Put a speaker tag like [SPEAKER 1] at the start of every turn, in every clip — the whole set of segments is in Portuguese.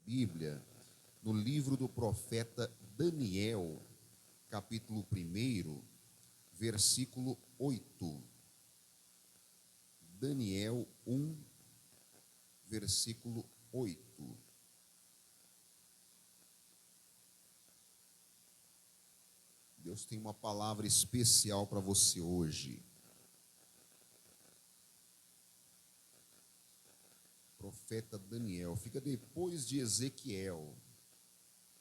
[SPEAKER 1] Bíblia no livro do profeta Daniel, capítulo 1, versículo 8. Daniel 1, versículo 8. Deus tem uma palavra especial para você hoje. Profeta Daniel, fica depois de Ezequiel.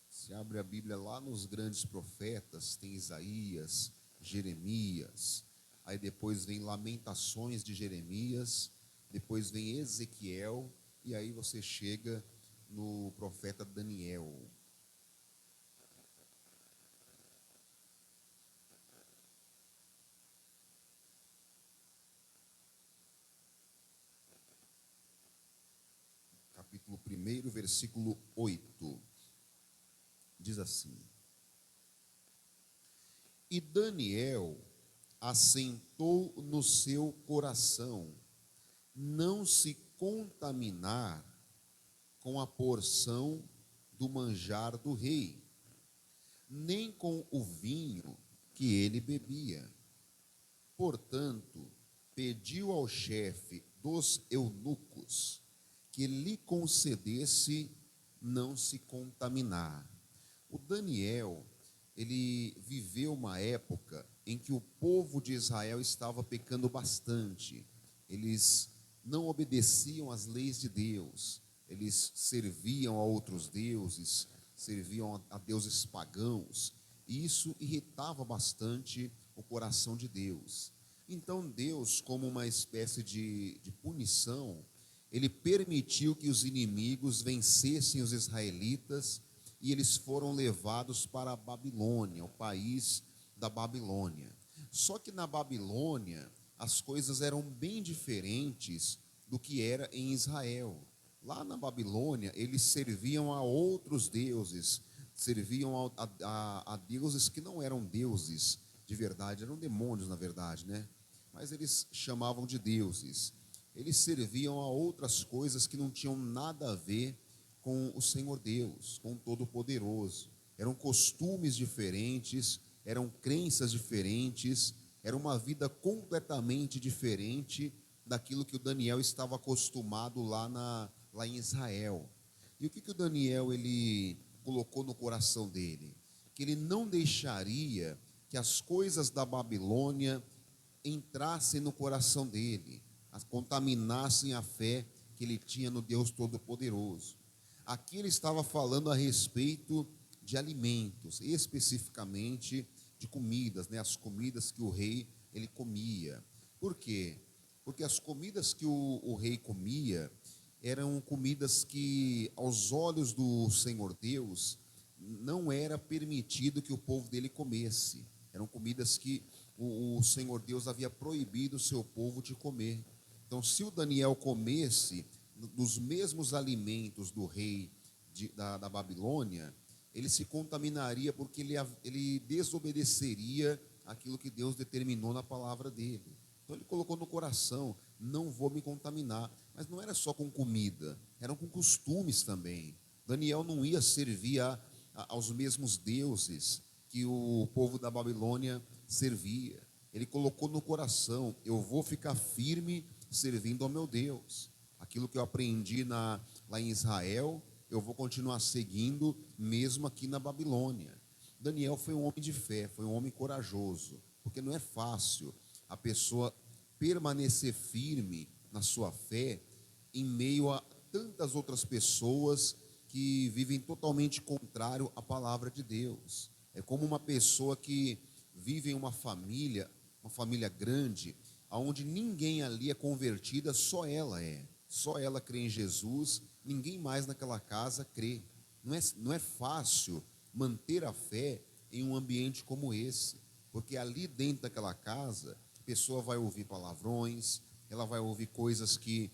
[SPEAKER 1] Se abre a Bíblia lá nos grandes profetas, tem Isaías, Jeremias, aí depois vem Lamentações de Jeremias, depois vem Ezequiel, e aí você chega no profeta Daniel. Capítulo 1, versículo 8. Diz assim: E Daniel assentou no seu coração não se contaminar com a porção do manjar do rei, nem com o vinho que ele bebia. Portanto, pediu ao chefe dos eunucos que lhe concedesse não se contaminar. O Daniel, ele viveu uma época em que o povo de Israel estava pecando bastante. Eles não obedeciam às leis de Deus, eles serviam a outros deuses, serviam a deuses pagãos, e isso irritava bastante o coração de Deus. Então Deus, como uma espécie de punição, ele permitiu que os inimigos vencessem os israelitas, e eles foram levados para a Babilônia, o país da Babilônia. Só que na Babilônia as coisas eram bem diferentes do que era em Israel. Lá na Babilônia eles serviam a outros deuses, serviam a deuses que não eram deuses de verdade, eram demônios na verdade, né? Mas eles chamavam de deuses. Eles serviam a outras coisas que não tinham nada a ver com o Senhor Deus, com o Todo-Poderoso. Eram costumes diferentes, eram crenças diferentes, era uma vida completamente diferente daquilo que o Daniel estava acostumado lá em Israel. E o que o Daniel ele colocou no coração dele? Que ele não deixaria que as coisas da Babilônia entrassem no coração dele, contaminassem a fé que ele tinha no Deus Todo-Poderoso. Aqui ele estava falando a respeito de alimentos, especificamente de comidas, né? As comidas que o rei ele comia. Por quê? Porque as comidas que o rei comia eram comidas que, aos olhos do Senhor Deus, não era permitido que o povo dele comesse. Eram comidas que o Senhor Deus havia proibido o seu povo de comer. Então, se o Daniel comesse dos mesmos alimentos do rei da Babilônia, ele se contaminaria porque ele desobedeceria aquilo que Deus determinou na palavra dele. Então ele colocou no coração: não vou me contaminar. Mas não era só com comida, eram com costumes também. Daniel não ia servir aos mesmos deuses que o povo da Babilônia servia. Ele colocou no coração: eu vou ficar firme servindo ao meu Deus. Aquilo que eu aprendi lá em Israel, eu vou continuar seguindo mesmo aqui na Babilônia. Daniel foi um homem de fé, foi um homem corajoso, porque não é fácil a pessoa permanecer firme na sua fé em meio a tantas outras pessoas que vivem totalmente contrário à palavra de Deus. É como uma pessoa que vive em uma família grande, onde ninguém ali é convertida, só ela é. Só ela crê em Jesus, ninguém mais naquela casa crê. Não é fácil manter a fé em um ambiente como esse, porque ali dentro daquela casa, a pessoa vai ouvir palavrões, ela vai ouvir coisas que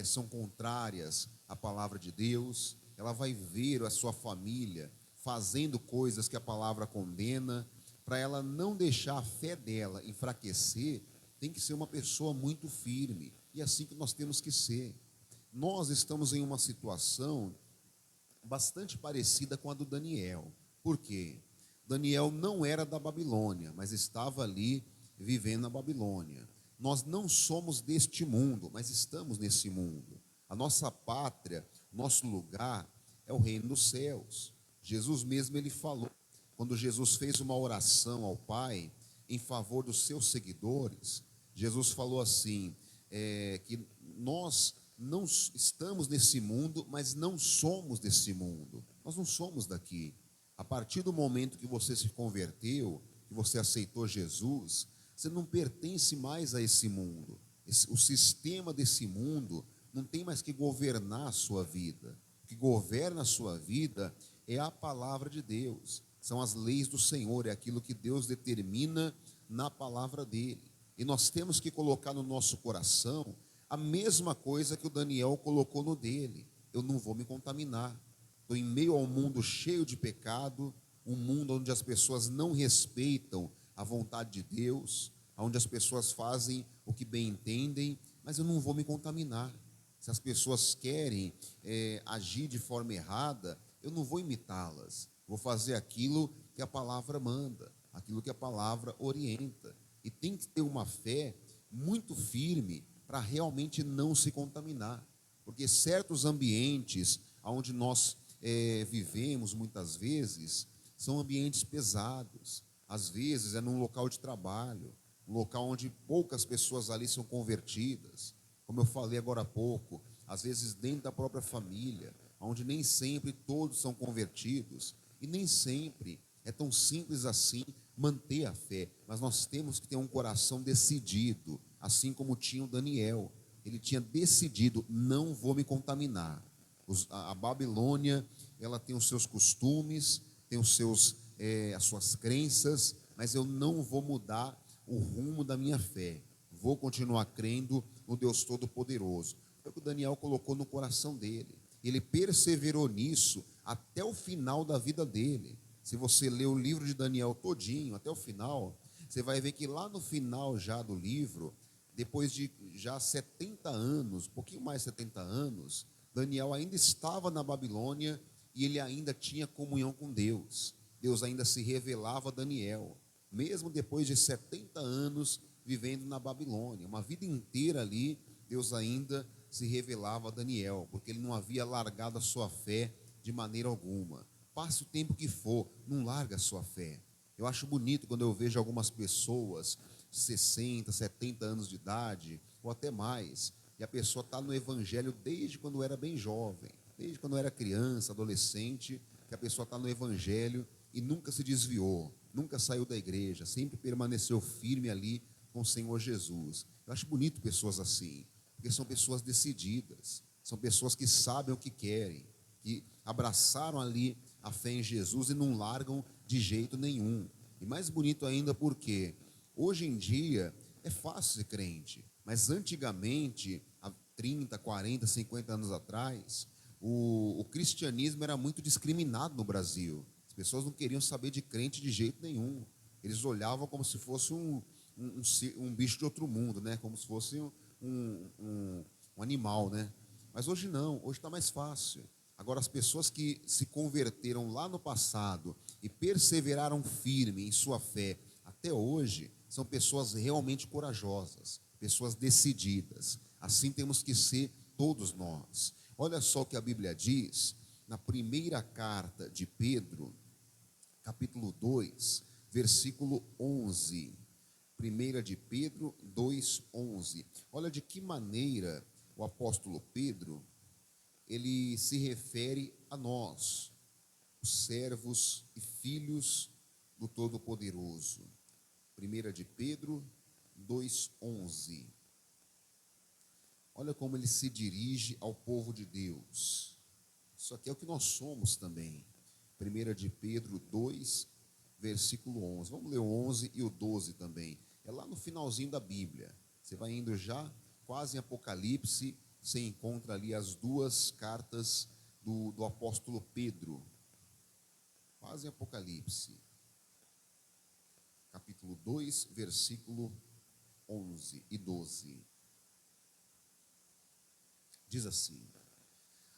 [SPEAKER 1] são contrárias à palavra de Deus, ela vai ver a sua família fazendo coisas que a palavra condena. Para ela não deixar a fé dela enfraquecer, tem que ser uma pessoa muito firme, e é assim que nós temos que ser. Nós estamos em uma situação bastante parecida com a do Daniel. Por quê? Daniel não era da Babilônia, mas estava ali vivendo na Babilônia. Nós não somos deste mundo, mas estamos nesse mundo. A nossa pátria, nosso lugar é o reino dos céus. Jesus mesmo, ele falou, quando Jesus fez uma oração ao Pai em favor dos seus seguidores, Jesus falou assim, que nós não estamos nesse mundo, mas não somos desse mundo. Nós não somos daqui. A partir do momento que você se converteu, que você aceitou Jesus, você não pertence mais a esse mundo. O sistema desse mundo não tem mais que governar a sua vida. O que governa a sua vida é a palavra de Deus. São as leis do Senhor, é aquilo que Deus determina na palavra dele. E nós temos que colocar no nosso coração a mesma coisa que o Daniel colocou no dele. Eu não vou me contaminar. Estou em meio a um mundo cheio de pecado, um mundo onde as pessoas não respeitam a vontade de Deus, onde as pessoas fazem o que bem entendem, mas eu não vou me contaminar. Se as pessoas querem agir de forma errada, eu não vou imitá-las. Vou fazer aquilo que a palavra manda, aquilo que a palavra orienta. E tem que ter uma fé muito firme para realmente não se contaminar. Porque certos ambientes onde nós vivemos muitas vezes são ambientes pesados. Às vezes é num local de trabalho, um local onde poucas pessoas ali são convertidas. Como eu falei agora há pouco, às vezes dentro da própria família, onde nem sempre todos são convertidos, e nem sempre é tão simples assim manter a fé, mas nós temos que ter um coração decidido, assim como tinha o Daniel. Ele tinha decidido, não vou me contaminar. A Babilônia, ela tem os seus costumes, tem as suas crenças, mas eu não vou mudar o rumo da minha fé. Vou continuar crendo no Deus Todo-Poderoso. Foi o que o Daniel colocou no coração dele. Ele perseverou nisso até o final da vida dele. Se você ler o livro de Daniel todinho, até o final, você vai ver que lá no final já do livro, depois de já 70 anos, um pouquinho mais de 70 anos, Daniel ainda estava na Babilônia e ele ainda tinha comunhão com Deus. Deus ainda se revelava a Daniel, mesmo depois de 70 anos vivendo na Babilônia. Uma vida inteira ali, Deus ainda se revelava a Daniel, porque ele não havia largado a sua fé de maneira alguma. Passe o tempo que for, não larga a sua fé. Eu acho bonito quando eu vejo algumas pessoas, 60, 70 anos de idade, ou até mais, e a pessoa está no evangelho desde quando era bem jovem, desde quando era criança, adolescente, que a pessoa está no evangelho e nunca se desviou, nunca saiu da igreja, sempre permaneceu firme ali com o Senhor Jesus. Eu acho bonito pessoas assim, porque são pessoas decididas, são pessoas que sabem o que querem, que abraçaram ali a fé em Jesus e não largam de jeito nenhum. E mais bonito ainda porque hoje em dia é fácil ser crente, mas antigamente, há 30, 40, 50 anos atrás, o cristianismo era muito discriminado no Brasil. As pessoas não queriam saber de crente de jeito nenhum. Eles olhavam como se fosse um bicho de outro mundo, né? Como se fosse um animal, né? Mas hoje não, hoje está mais fácil. Agora, as pessoas que se converteram lá no passado e perseveraram firme em sua fé até hoje, são pessoas realmente corajosas, pessoas decididas. Assim temos que ser todos nós. Olha só o que a Bíblia diz na primeira carta de Pedro, capítulo 2, versículo 11. 1 de Pedro 2:11. Olha de que maneira o apóstolo Pedro, ele se refere a nós, os servos e filhos do Todo-Poderoso. 1 de Pedro 2:11. Olha como ele se dirige ao povo de Deus. Isso aqui é o que nós somos também. 1 de Pedro 2, versículo 11. Vamos ler o 11 e o 12 também. É lá no finalzinho da Bíblia. Você vai indo já quase em Apocalipse, você encontra ali as duas cartas do apóstolo Pedro. Quase em Apocalipse. Capítulo 2, versículo 11 e 12. Diz assim: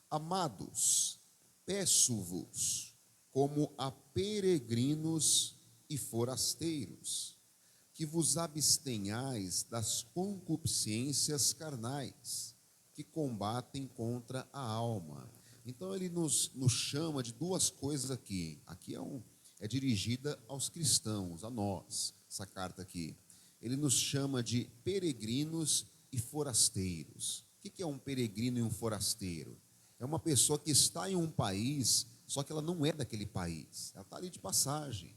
[SPEAKER 1] Amados, Peço-vos, como a peregrinos e forasteiros, que vos abstenhais das concupiscências carnais, que combatem contra a alma. Então ele nos chama de duas coisas aqui. Aqui é dirigida aos cristãos, a nós, essa carta aqui. Ele nos chama de peregrinos e forasteiros. O que é um peregrino e um forasteiro? É uma pessoa que está em um país, só que ela não é daquele país. Ela está ali de passagem,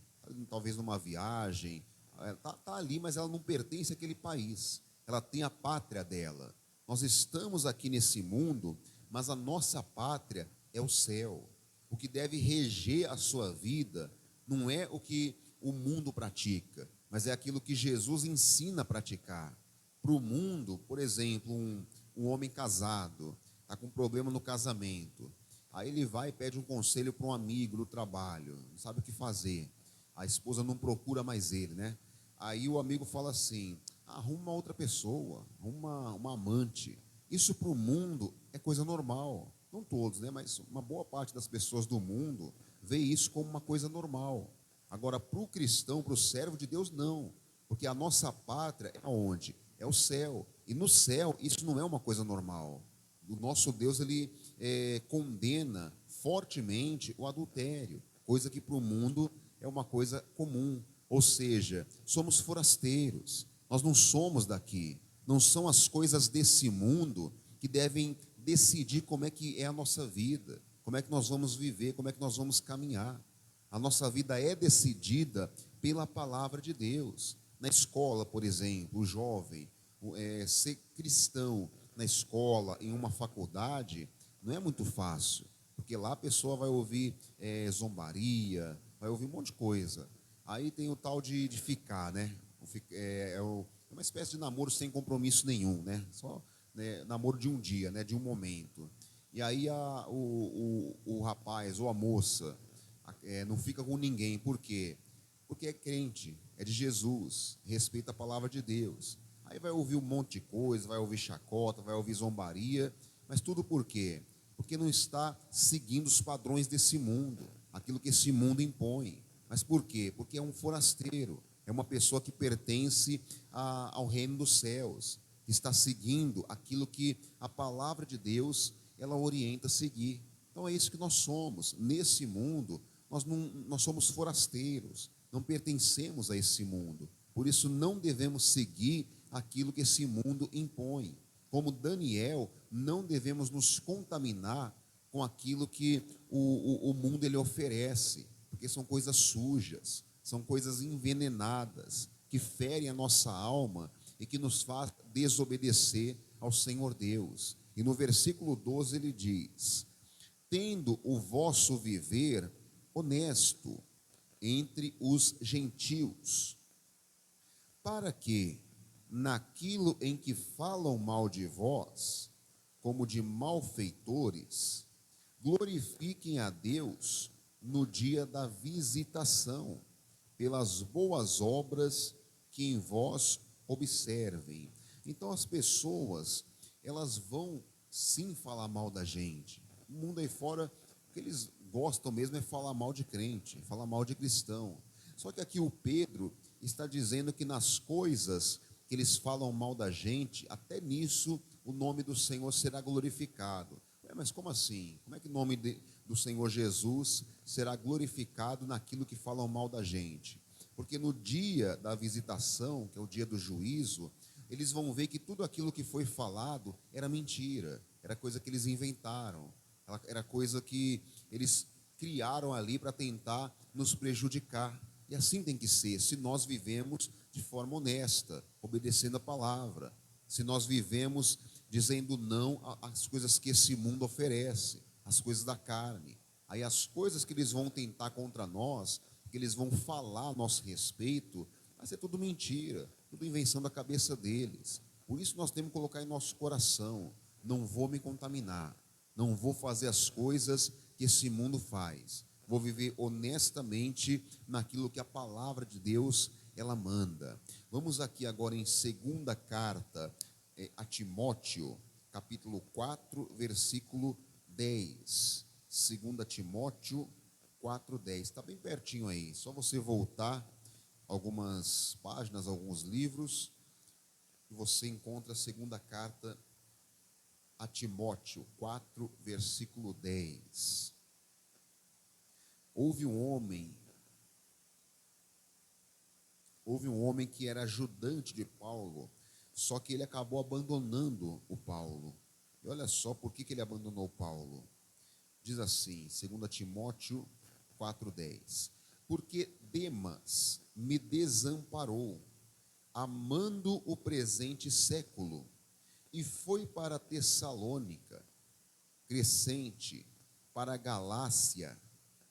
[SPEAKER 1] talvez numa viagem. Ela está ali, mas ela não pertence àquele país. Ela tem a pátria dela. Nós estamos aqui nesse mundo, mas a nossa pátria é o céu. O que deve reger a sua vida não é o que o mundo pratica, mas é aquilo que Jesus ensina a praticar. Para o mundo, por exemplo, um homem casado, está com um problema no casamento. Aí ele vai e pede um conselho para um amigo do trabalho, não sabe o que fazer. A esposa não procura mais ele, né? Aí o amigo fala assim: arruma uma outra pessoa, arruma uma amante. Isso para o mundo é coisa normal. Não todos, né? Mas uma boa parte das pessoas do mundo vê isso como uma coisa normal. Agora, para o cristão, para o servo de Deus, não. Porque a nossa pátria é onde? É o céu. E no céu, isso não é uma coisa normal. O nosso Deus, ele condena fortemente o adultério, coisa que para o mundo é uma coisa comum. Ou seja, somos forasteiros, nós não somos daqui. Não são as coisas desse mundo que devem decidir como é que é a nossa vida, como é que nós vamos viver, como é que nós vamos caminhar. A nossa vida é decidida pela palavra de Deus. Na escola, por exemplo, o jovem, ser cristão na escola, em uma faculdade, não é muito fácil, porque lá a pessoa vai ouvir zombaria, vai ouvir um monte de coisa. Aí tem o tal de ficar, né? É uma espécie de namoro sem compromisso nenhum, né? Só, né, namoro de um dia, né? De um momento. E aí o rapaz ou a moça não fica com ninguém. Por quê? Porque é crente, é de Jesus, respeita a palavra de Deus. Aí vai ouvir um monte de coisa, vai ouvir chacota, vai ouvir zombaria, mas tudo por quê? Porque não está seguindo os padrões desse mundo, aquilo que esse mundo impõe. Mas por quê? Porque é um forasteiro, é uma pessoa que pertence ao reino dos céus, que está seguindo aquilo que a palavra de Deus ela orienta a seguir. Então é isso que nós somos. Nesse mundo, nós somos forasteiros, não pertencemos a esse mundo. Por isso não devemos seguir aquilo que esse mundo impõe. Como Daniel, não devemos nos contaminar com aquilo que o mundo ele oferece, porque são coisas sujas, são coisas envenenadas, que ferem a nossa alma e que nos faz desobedecer ao Senhor Deus. E no versículo 12 ele diz: tendo o vosso viver honesto entre os gentios, para que, naquilo em que falam mal de vós, como de malfeitores, glorifiquem a Deus no dia da visitação, pelas boas obras que em vós observem. Então as pessoas, elas vão sim falar mal da gente. O mundo aí fora, o que eles gostam mesmo é falar mal de crente, falar mal de cristão. Só que aqui o Pedro está dizendo que nas coisas que eles falam mal da gente, até nisso o nome do Senhor será glorificado. Mas como assim? Como é que o nome do Senhor Jesus será glorificado naquilo que falam mal da gente? Porque no dia da visitação, que é o dia do juízo, eles vão ver que tudo aquilo que foi falado era mentira, era coisa que eles inventaram, era coisa que eles criaram ali para tentar nos prejudicar. E assim tem que ser, se nós vivemos de forma honesta, obedecendo a palavra, se nós vivemos dizendo não às coisas que esse mundo oferece, as coisas da carne. Aí as coisas que eles vão tentar contra nós, que eles vão falar a nosso respeito, vai ser tudo mentira, tudo invenção da cabeça deles. Por isso nós temos que colocar em nosso coração: não vou me contaminar, não vou fazer as coisas que esse mundo faz, vou viver honestamente naquilo que a palavra de Deus ela manda. Vamos aqui agora em segunda carta a Timóteo, capítulo 4, versículo 10. 2 Timóteo 4:10. Está bem pertinho aí, só você voltar algumas páginas, alguns livros, e você encontra a segunda carta a Timóteo 4, versículo 10. Houve um homem que era ajudante de Paulo, só que ele acabou abandonando o Paulo. E olha só por que ele abandonou Paulo. Diz assim, 2 Timóteo 4:10. Porque Demas me desamparou, amando o presente século, e foi para Tessalônica, Crescente para a Galácia,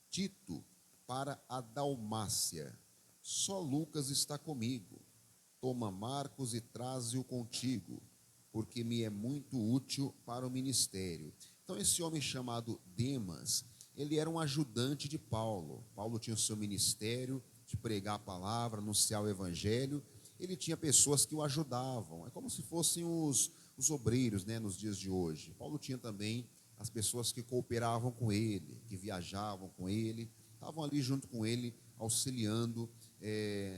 [SPEAKER 1] Tito para a Dalmácia. Só Lucas está comigo. Toma Marcos e traze-o contigo, porque me é muito útil para o ministério. Então esse homem chamado Demas, ele era um ajudante de Paulo. Paulo tinha o seu ministério de pregar a palavra, anunciar o evangelho. Ele tinha pessoas que o ajudavam. É como se fossem os obreiros, né, nos dias de hoje. Paulo tinha também as pessoas que cooperavam com ele, que viajavam com ele, estavam ali junto com ele, auxiliando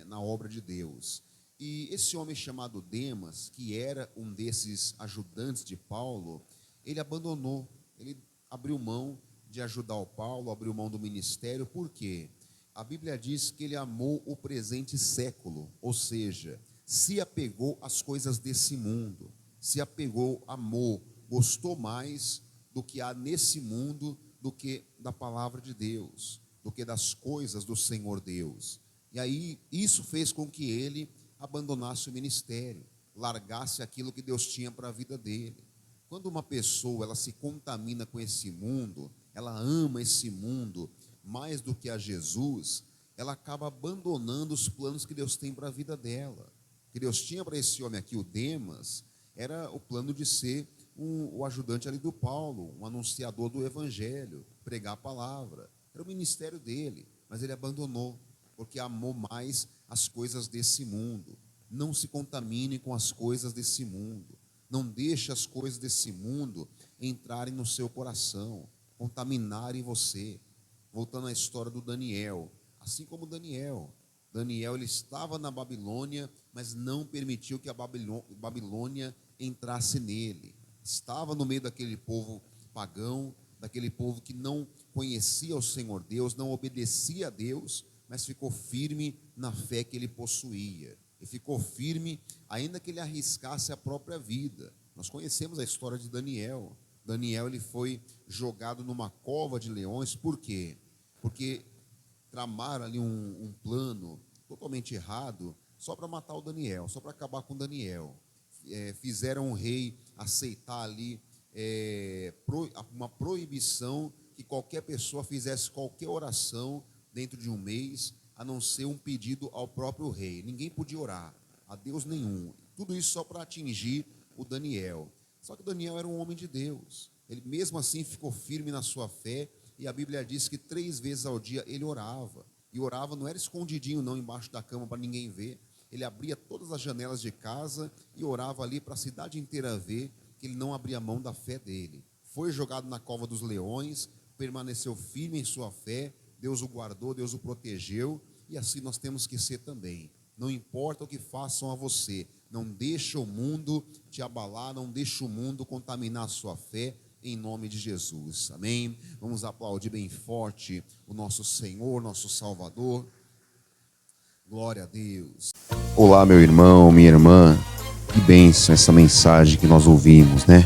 [SPEAKER 1] na obra de Deus. E esse homem chamado Demas, que era um desses ajudantes de Paulo, ele abandonou, ele abriu mão de ajudar o Paulo, abriu mão do ministério. Por quê? A Bíblia diz que ele amou o presente século, ou seja, se apegou às coisas desse mundo, se apegou, amou, gostou mais do que há nesse mundo, do que da palavra de Deus, do que das coisas do Senhor Deus. E aí isso fez com que ele abandonasse o ministério, largasse aquilo que Deus tinha para a vida dele. Quando uma pessoa ela se contamina com esse mundo, ela ama esse mundo mais do que a Jesus, ela acaba abandonando os planos que Deus tem para a vida dela. O que Deus tinha para esse homem aqui, o Demas, era o plano de ser o ajudante ali do Paulo, um anunciador do evangelho, pregar a palavra. Era o ministério dele, mas ele abandonou, porque amou mais as coisas desse mundo. Não se contamine com as coisas desse mundo. Não deixe as coisas desse mundo entrarem no seu coração, contaminarem você. Voltando à história do Daniel, assim como Daniel, ele estava na Babilônia, mas não permitiu que a Babilônia entrasse nele. Estava no meio daquele povo pagão, daquele povo que não conhecia o Senhor Deus, não obedecia a Deus, mas ficou firme na fé que ele possuía. E ficou firme, ainda que ele arriscasse a própria vida. Nós conhecemos a história de Daniel. Daniel, ele foi jogado numa cova de leões. Por quê? Porque tramaram ali um plano totalmente errado, só para matar o Daniel, só para acabar com Daniel. Fizeram o rei aceitar ali uma proibição que qualquer pessoa fizesse qualquer oração dentro de um mês, a não ser um pedido ao próprio rei. Ninguém podia orar a Deus nenhum. Tudo isso só para atingir o Daniel. Só que Daniel era um homem de Deus. Ele mesmo assim ficou firme na sua fé, e a Bíblia diz que 3 vezes ao dia ele orava. E orava, não era escondidinho não, embaixo da cama para ninguém ver. Ele abria todas as janelas de casa e orava ali para a cidade inteira ver que ele não abria mão da fé dele. Foi jogado na cova dos leões, permaneceu firme em sua fé, Deus o guardou, Deus o protegeu, e assim nós temos que ser também. Não importa o que façam a você, não deixa o mundo te abalar, não deixa o mundo contaminar a sua fé, em nome de Jesus, amém? Vamos aplaudir bem forte o nosso Senhor, nosso Salvador. Glória a Deus. Olá, meu irmão, minha irmã, que bênção essa mensagem que nós ouvimos, né?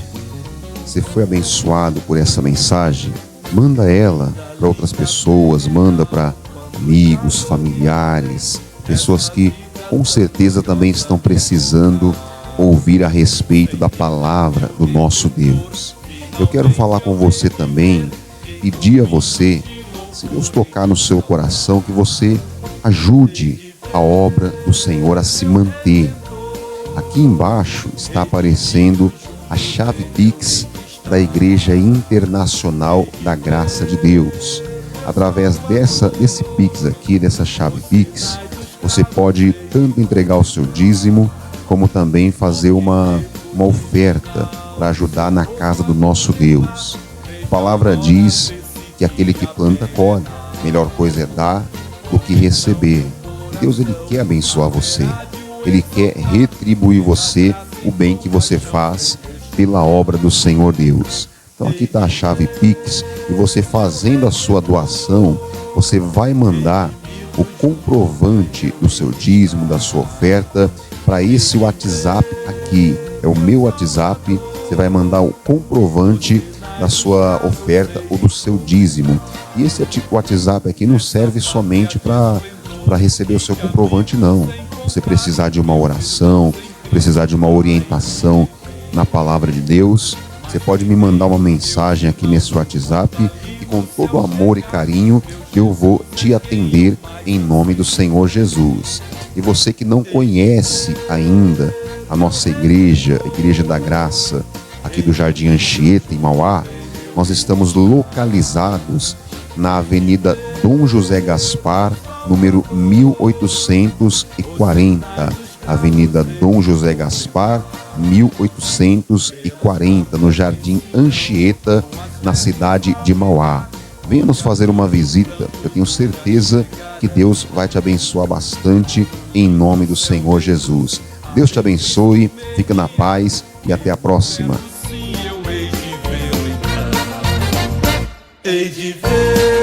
[SPEAKER 1] Você foi abençoado por essa mensagem? Manda ela para outras pessoas, manda para amigos, familiares, pessoas que com certeza também estão precisando ouvir a respeito da palavra do nosso Deus. Eu quero falar com você também, pedir a você, se Deus tocar no seu coração, que você ajude a obra do Senhor a se manter. Aqui embaixo está aparecendo a chave Pix da Igreja Internacional da Graça de Deus. Através desse Pix aqui, dessa chave Pix, você pode tanto entregar o seu dízimo, como também fazer uma oferta para ajudar na casa do nosso Deus. A palavra diz que aquele que planta colhe. Melhor coisa é dar do que receber. E Deus, Ele quer abençoar você. Ele quer retribuir você o bem que você faz pela obra do Senhor Deus. Então aqui está a chave Pix, e você fazendo a sua doação, você vai mandar o comprovante do seu dízimo, da sua oferta, para esse WhatsApp aqui. É o meu WhatsApp. Você vai mandar o comprovante da sua oferta ou do seu dízimo. E esse WhatsApp aqui não serve somente para receber o seu comprovante, não. Você precisar de uma oração, precisar de uma orientação na palavra de Deus, você pode me mandar uma mensagem aqui nesse WhatsApp, e com todo amor e carinho eu vou te atender em nome do Senhor Jesus. E você que não conhece ainda a nossa igreja, a Igreja da Graça, aqui do Jardim Anchieta, em Mauá, nós estamos localizados na Avenida Dom José Gaspar, número 1840. Avenida Dom José Gaspar, 1840, no Jardim Anchieta, na cidade de Mauá. Venha nos fazer uma visita, eu tenho certeza que Deus vai te abençoar bastante, em nome do Senhor Jesus. Deus te abençoe, fica na paz e até a próxima.
[SPEAKER 2] Hei de ver